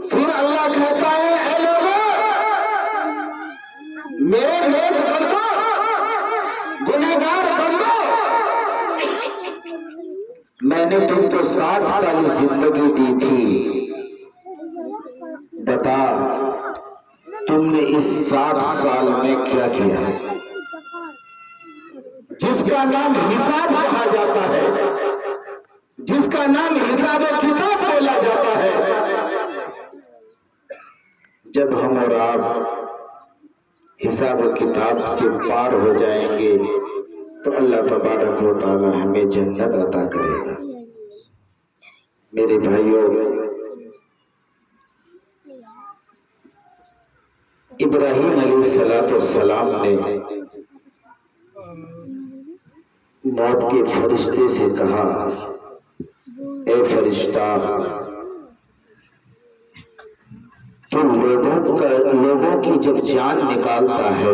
پھر اللہ کہتا ہے اے لوگوں، میرے نیک بندو، گنہگار بندو، میں نے تم کو 60 سال زندگی دی تھی، بتا تم نے اس 60 سال میں کیا کیا؟ جس کا نام حساب کہا جاتا ہے، جس کا نام حساب و کتاب بولا جاتا ہے، جب ہم اور آپ حساب و کتاب سے پار ہو جائیں گے تو اللہ تبارک و تعالی ہمیں جنت عطا کرے گا۔ میرے بھائیوں، ابراہیم علیہ السلام نے موت کے فرشتے سے کہا، اے فرشتہ، تو لوگوں کی جب جان نکالتا ہے،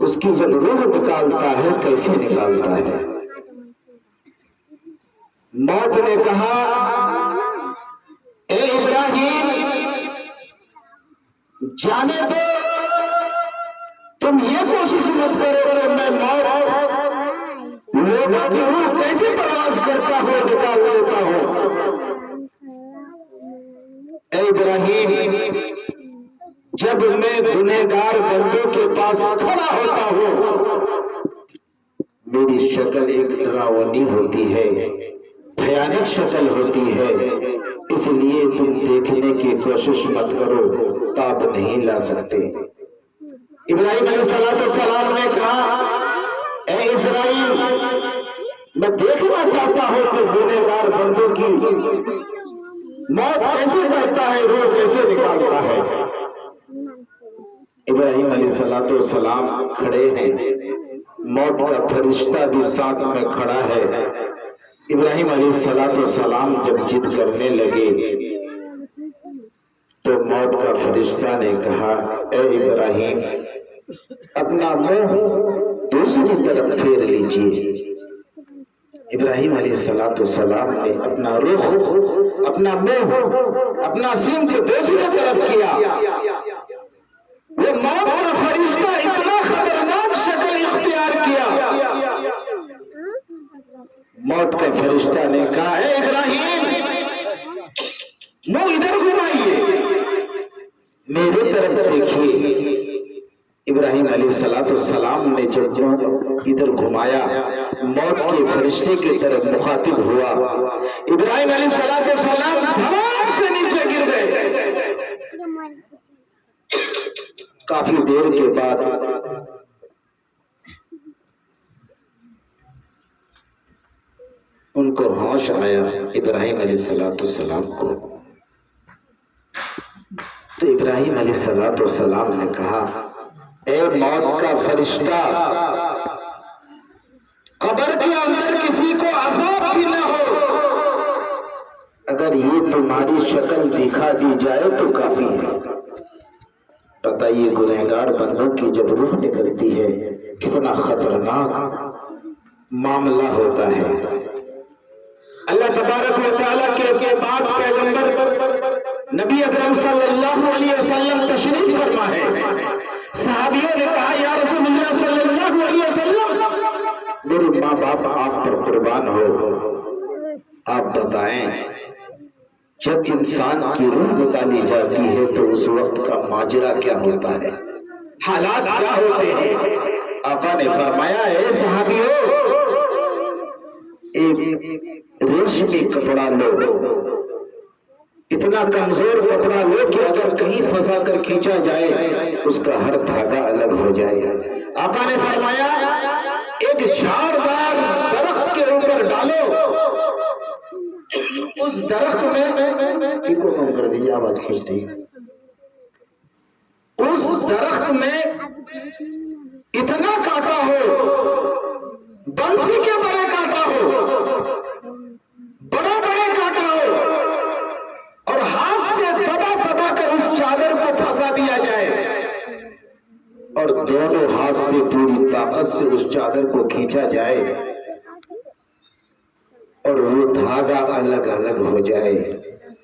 اس کی جب روح نکالتا ہے، کیسے نکالتا ہے؟ موت نے کہا، اے ابراہیم، جانے دو، تم یہ کوشش مت کرو کہ میں موت لوگوں کی روح کیسے پرواز کرتا ہوں، نکال لیتا ہوں۔ اے ابراہیم، جب میں گنہگار بندوں کے پاس کھڑا ہوتا ہوں، میری شکل ایک ڈراؤنی ہوتی ہے، بھیانک شکل ہوتی ہے، اس لیے تم دیکھنے کی کوشش مت کرو، تاب نہیں لا سکتے۔ ابراہیم علیہ السلام نے کہا، اے اسرائیل، میں دیکھنا چاہتا ہوں کہ گنہگار بندوں کی موت کیسے کرتا ہے، روح کیسے نکالتا ہے۔ ابراہیم علیہ السلام کھڑے ہیں، موت کا فرشتہ بھی ساتھ میں کھڑا ہے۔ ابراہیم علیہ السلام جب ضد کرنے لگے تو موت کا فرشتہ نے کہا، اے ابراہیم، اپنا منہ دوسری طرف پھیر لیجیے۔ ابراہیم علیہ السلام نے اپنا رخ، اپنا منہ، اپنا سمت دوسری طرف کیا۔ وہ موت کا فرشتہ اتنا خطرناک شکل اختیار کیا، موت کا فرشتہ نے کہا، اے ابراہیم، منہ ادھر گھمائیے، میرے طرف دیکھیے۔ ابراہیم علیہ السلام نے جب ادھر گھمایا، موت کے فرشتے کی طرف مخاطب ہوا، ابراہیم علیہ السلام دھڑام سے نیچے گر گئے۔ کافی دیر کے بعد ان کو ہوش آیا، ابراہیم علیہ السلام کو۔ تو ابراہیم علیہ السلام نے کہا، اے موت کا فرشتہ، قبر کے اندر کسی کو عذاب بھی نہ ہو، اگر یہ تمہاری شکل دکھا دی جائے تو کافی ہے۔ بتائیے، گنہگار بندوں کی جب روح نکلتی ہے کتنا خطرناک معاملہ ہوتا ہے۔ اللہ تبارک و تعالیٰ کے بعد پیغمبر نبی اکرم صلی اللہ علیہ وسلم تشریف فرما ہے۔ صحابیوں نے کہا، یا رسول اللہ صلی اللہ علیہ وسلم، میرے ماں باپ آپ پر قربان ہو، آپ بتائیں جب انسان کی روح نکالی جاتی ہے تو اس وقت کا ماجرا کیا ہوتا ہے، حالات کیا ہوتے ہیں؟ آقا نے فرمایا، اے صحابیوں، ایک ریشمی کپڑا لو، اتنا کمزور کپڑا لو کہ اگر کہیں پھنسا کر کھینچا جائے اس کا ہر دھاگا الگ ہو جائے۔ آقا نے فرمایا، ایک جھاڑدار درخت کے اوپر ڈالو، اس درخت میں کو کم کر دیجیے، آواز کھینچ رہی ہے، اس درخت میں اتنا کانٹا ہو، بنسی کے بڑے کانٹا ہو، بڑے بڑے کانٹا ہو، اور ہاتھ سے دبا دبا کر اس چادر کو پھنسا دیا جائے، اور دونوں ہاتھ سے پوری طاقت سے اس چادر کو کھینچا جائے اور وہ دھاگا الگ الگ ہو جائے،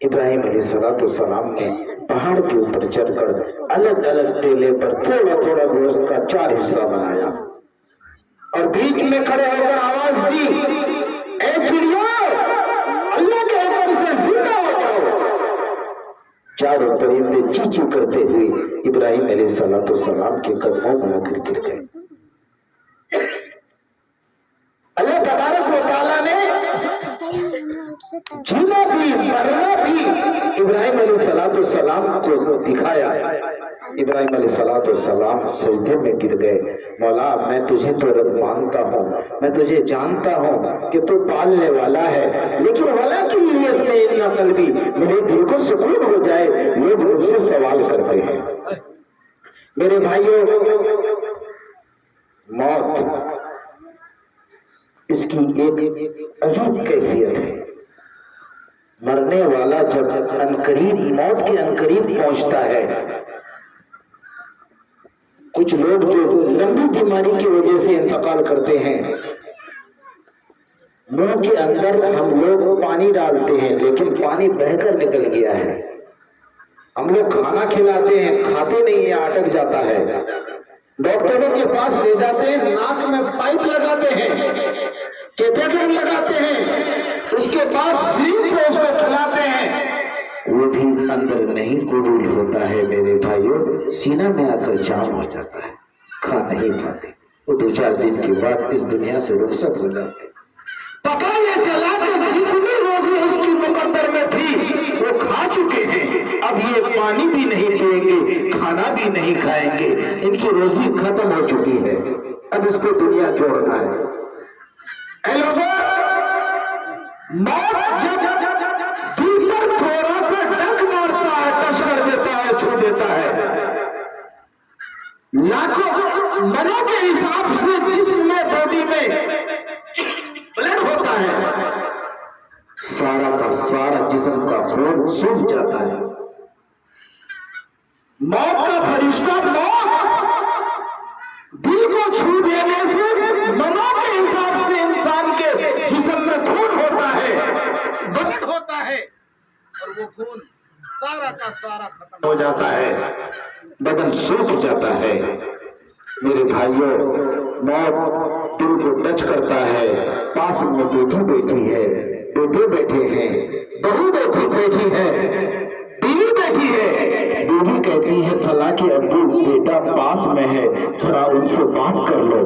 ابراہیم علیہ السلام نے پہاڑ کے اوپر چڑھ کر الگ الگ ٹیلے پر تھوڑا تھوڑا گوشت کا 4 حصہ بنایا اور بیچ میں کھڑے ہو کر آواز دی، اے چڑیو، اللہ کے حکم سے زندہ ہو جاؤ۔ چاروں پرندے چی چی کرتے ہوئے ابراہیم علیہ السلام کے قدموں میں آ کر گر گئے۔ اللہ تبارک و تعالیٰ نے جینا بھی مرنا بھی ابراہیم علیہ السلام کو دکھایا۔ ابراہیم علیہ السلام سجدے میں گر گئے، مولا میں تجھے تو رب مانتا ہوں، میں تجھے جانتا ہوں کہ تو پالنے والا ہے، لیکن ولا کی نیت میں اتنا قلبی، میرے دل کو سکون ہو جائے۔ لوگ مجھ سے سوال کرتے ہیں، میرے بھائیوں، موت اس کی ایک عجیب کیفیت ہے۔ مرنے والا جب عنقریب موت کے عنقریب پہنچتا ہے، کچھ لوگ جو لمبی بیماری کی وجہ سے انتقال کرتے ہیں، منہ کے اندر ہم لوگ پانی ڈالتے ہیں لیکن پانی بہہ کر نکل گیا ہے، ہم لوگ کھانا کھلاتے ہیں کھاتے نہیں ہیں، اٹک جاتا ہے، ڈاکٹروں کے پاس لے جاتے ہیں، ناک میں پائپ لگاتے ہیں، کیتھیٹر لگاتے ہیں، اس کے بعد سرنج سے اس کو کھلاتے ہیں، وہ بھی اندر نہیں قبول ہوتا ہے۔ میرے بھائیوں، سینہ میں آ کر جام ہو جاتا ہے، کھا نہیں پاتے، وہ 2-4 دن کے بعد اس دنیا سے رخصت ہو جاتے۔ پتا یہ چلا کہ جتنی روزی اس کی مقدر میں تھی وہ کھا چکے ہیں، اب یہ پانی بھی نہیں پئیں گے، کھانا بھی نہیں کھائیں گے، ان کی روزی ختم ہو چکی ہے، اب اس کو دنیا چھوڑنا ہے۔ اے لوگوں، موت جب دل پر تھوڑا سا ڈنک مارتا ہے، ٹچ کر دیتا ہے، چھو دیتا ہے، لاکھوں منوں کے حساب سے جسم میں باڈی میں بلڈ ہوتا ہے، سارا کا سارا جسم کا خون سوکھ جاتا ہے۔ موت کا فرشتہ موت دل کو چھو دینے سے منوں کے حساب سے انسان کے جسم میں خون ہوتا ہے، بلڈ ہوتا ہے، اور وہ خون سارا کا سارا ختم ہو جاتا ہے، بدن سوکھ جاتا ہے۔ میرے بھائیوں، موت دل کو ٹچ کرتا ہے، پاس میں بیٹی بیٹھی ہے، بیٹے بیٹھے ہیں، بہو بیٹھی ہے، بیوی بیٹھی ہے، بیوی کہتی ہے فلاں کے ابو بیٹا پاس میں ہے، ذرا ان سے بات کر لو۔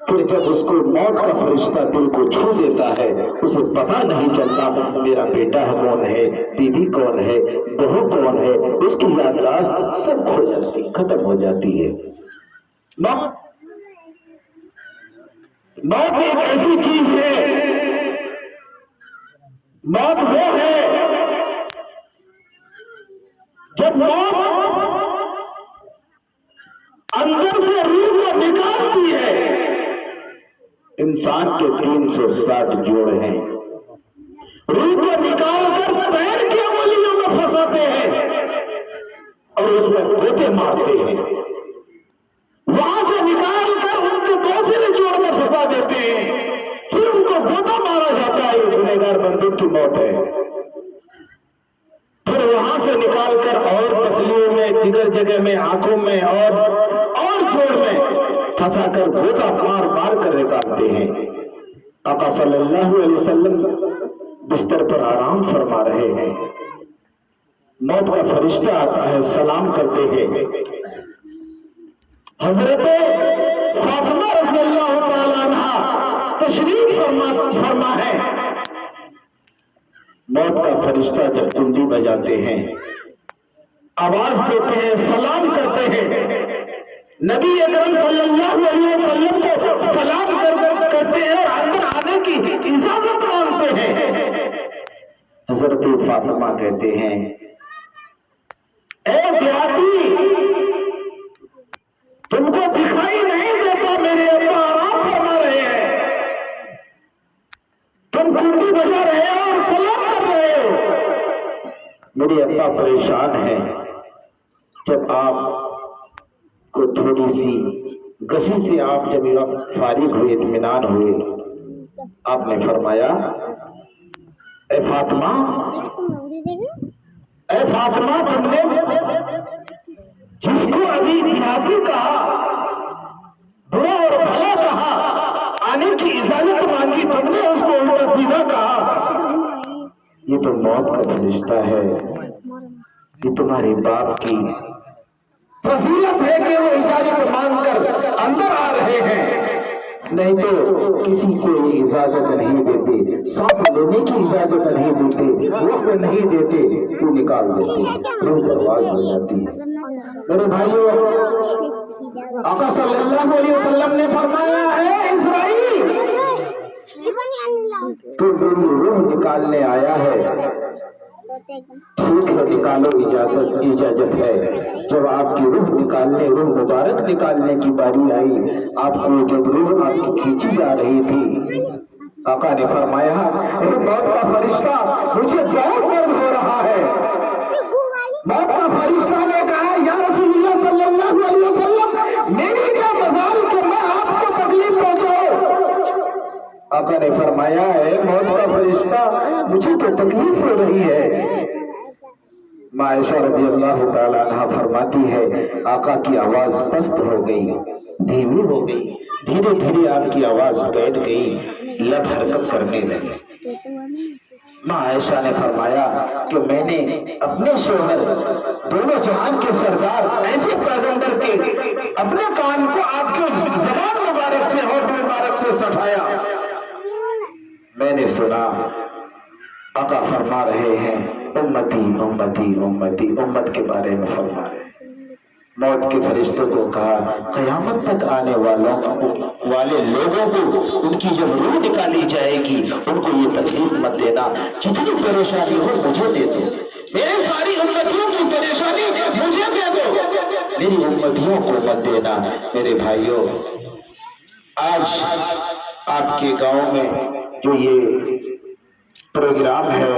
پھر جب اس کو موت کا فرشتہ دل کو چھو دیتا ہے، اسے پتہ نہیں چلتا میرا بیٹا کون ہے، بیوی کون ہے، بہو کون ہے، اس کی یادداشت سب کھو جاتی، ختم ہو جاتی ہے۔ موت ایک ایسی چیز ہے، موت وہ ہے جب موت اندر سے روح کو نکالتی ہے۔ انسان کے 360 جوڑ ہیں، روح کو نکال کر پیر کی انگلیوں میں پھنساتے ہیں اور اس میں گوتے مارتے ہیں، وہاں سے نکال کر ان کے دوسرے جوڑ میں پھنسا دیتے ہیں، پھر ان کو گوتا مارا جاتا ہے، یہ گنہگار بندوں کی موت ہے۔ پھر وہاں سے نکال کر اور پسلیوں میں، دیگر جگہ میں، آنکھوں میں اور جوڑ میں پھنسا کر گوتا مار مار کر نکالتے ہیں۔ آقا صلی اللہ علیہ وسلم بستر پر آرام فرما رہے ہیں، موت کا فرشتہ آتا ہے، سلام کرتے ہیں۔ حضرت فاطمہ رضی اللہ تعالیٰ عنہ تشریف فرما ہے۔ موت کا فرشتہ جب کنڈی بجاتے ہیں، آواز دیتے ہیں، سلام کرتے ہیں، نبی اکرم صلی اللہ علیہ وسلم کو سلام کرتے ہیں اور اندر آنے کی اجازت مانگتے ہیں۔ حضرت فاطمہ کہتے ہیں، اے دیاتی، تم کو دکھائی نہیں دیتا میرے ابا آرام فرما رہے ہیں، تم کنڈی بجا رہے ہو اور سلام کر رہے ہو، میرے ابا پریشان ہیں۔ جب آپ کو تھوڑی سی گسی سے آپ جب فارغ ہوئے، اطمینان ہوئے، آپ نے فرمایا، اے فاطمہ، اے فاطمہ، تم نے جس کو ابھی دیہاتی کہا، برا اور بھلا کہا، آنے کی اجازت مانگی، تم نے اس کو الٹا سیدھا کہا۔ یہ تو موت کا فرشتہ ہے، یہ تمہارے باپ کی فضیلت ہے کہ وہ اجازت مانگ کر اندر آ رہے ہیں، نہیں تو کسی کو اجازت نہیں دیتے، سانس لینے کی اجازت نہیں دیتے، وقت نہیں دیتے تو نکال دیتے، روح پرواز ہو جاتی ہے۔ میرے بھائیو، آقا صلی اللہ علیہ وسلم نے فرمایا ہے اسرائیل تو میری روح نکالنے آیا ہے، ٹھیک ہے نکالو، اجازت ہے۔ جب آپ کی روح نکالنے، روح مبارک نکالنے کی باری آئی، آپ کو جب روح آپ کی کھینچی جا رہی تھی، آقا نے فرمایا اے موت کا فرشتہ، مجھے بہت درد ہو رہا ہے۔ موت کا فرشتہ نے کہا یا رسول اللہ صلی اللہ علیہ وسلم، میری کیا مزال کہ میں آپ کو تکلیف پہنچاؤں؟ آقا نے فرمایا اے موت کا فرشتہ، مجھے تو تکلیف ہو رہی ہے۔ ماں عائشہ رضی اللہ تعالیٰ عنہ فرماتی ہے آقا کی آواز پست ہو گئی، دھیمی ہو گئی، دھیرے دھیرے آپ کی آواز بیٹھ گئی، لب حرکت کرنے لگے۔ ماں عائشہ نے فرمایا کہ میں نے اپنے شوہر، دونوں جہان کے سردار، ایسے پیغمبر کے اپنے کان کو آپ کے زبان مبارک سے، ہونٹ مبارک سے سٹایا، میں نے سنا آقا فرما رہے ہیں امتی امتی امتی، امت کے بارے میں فرما رہے ہیں۔ موت کے فرشتوں کو کہا قیامت تک آنے والے لوگوں کو ان کی جب روح نکالی جائے گی، ان کو یہ تکلیف مت دینا، جتنی پریشانی ہو مجھے دے دو، میرے ساری امتیوں کی پریشانی مجھے دے دو، میری امتیوں کو مت دینا۔ میرے بھائیوں، آج آپ کے گاؤں میں جو یہ پروگرام ہے،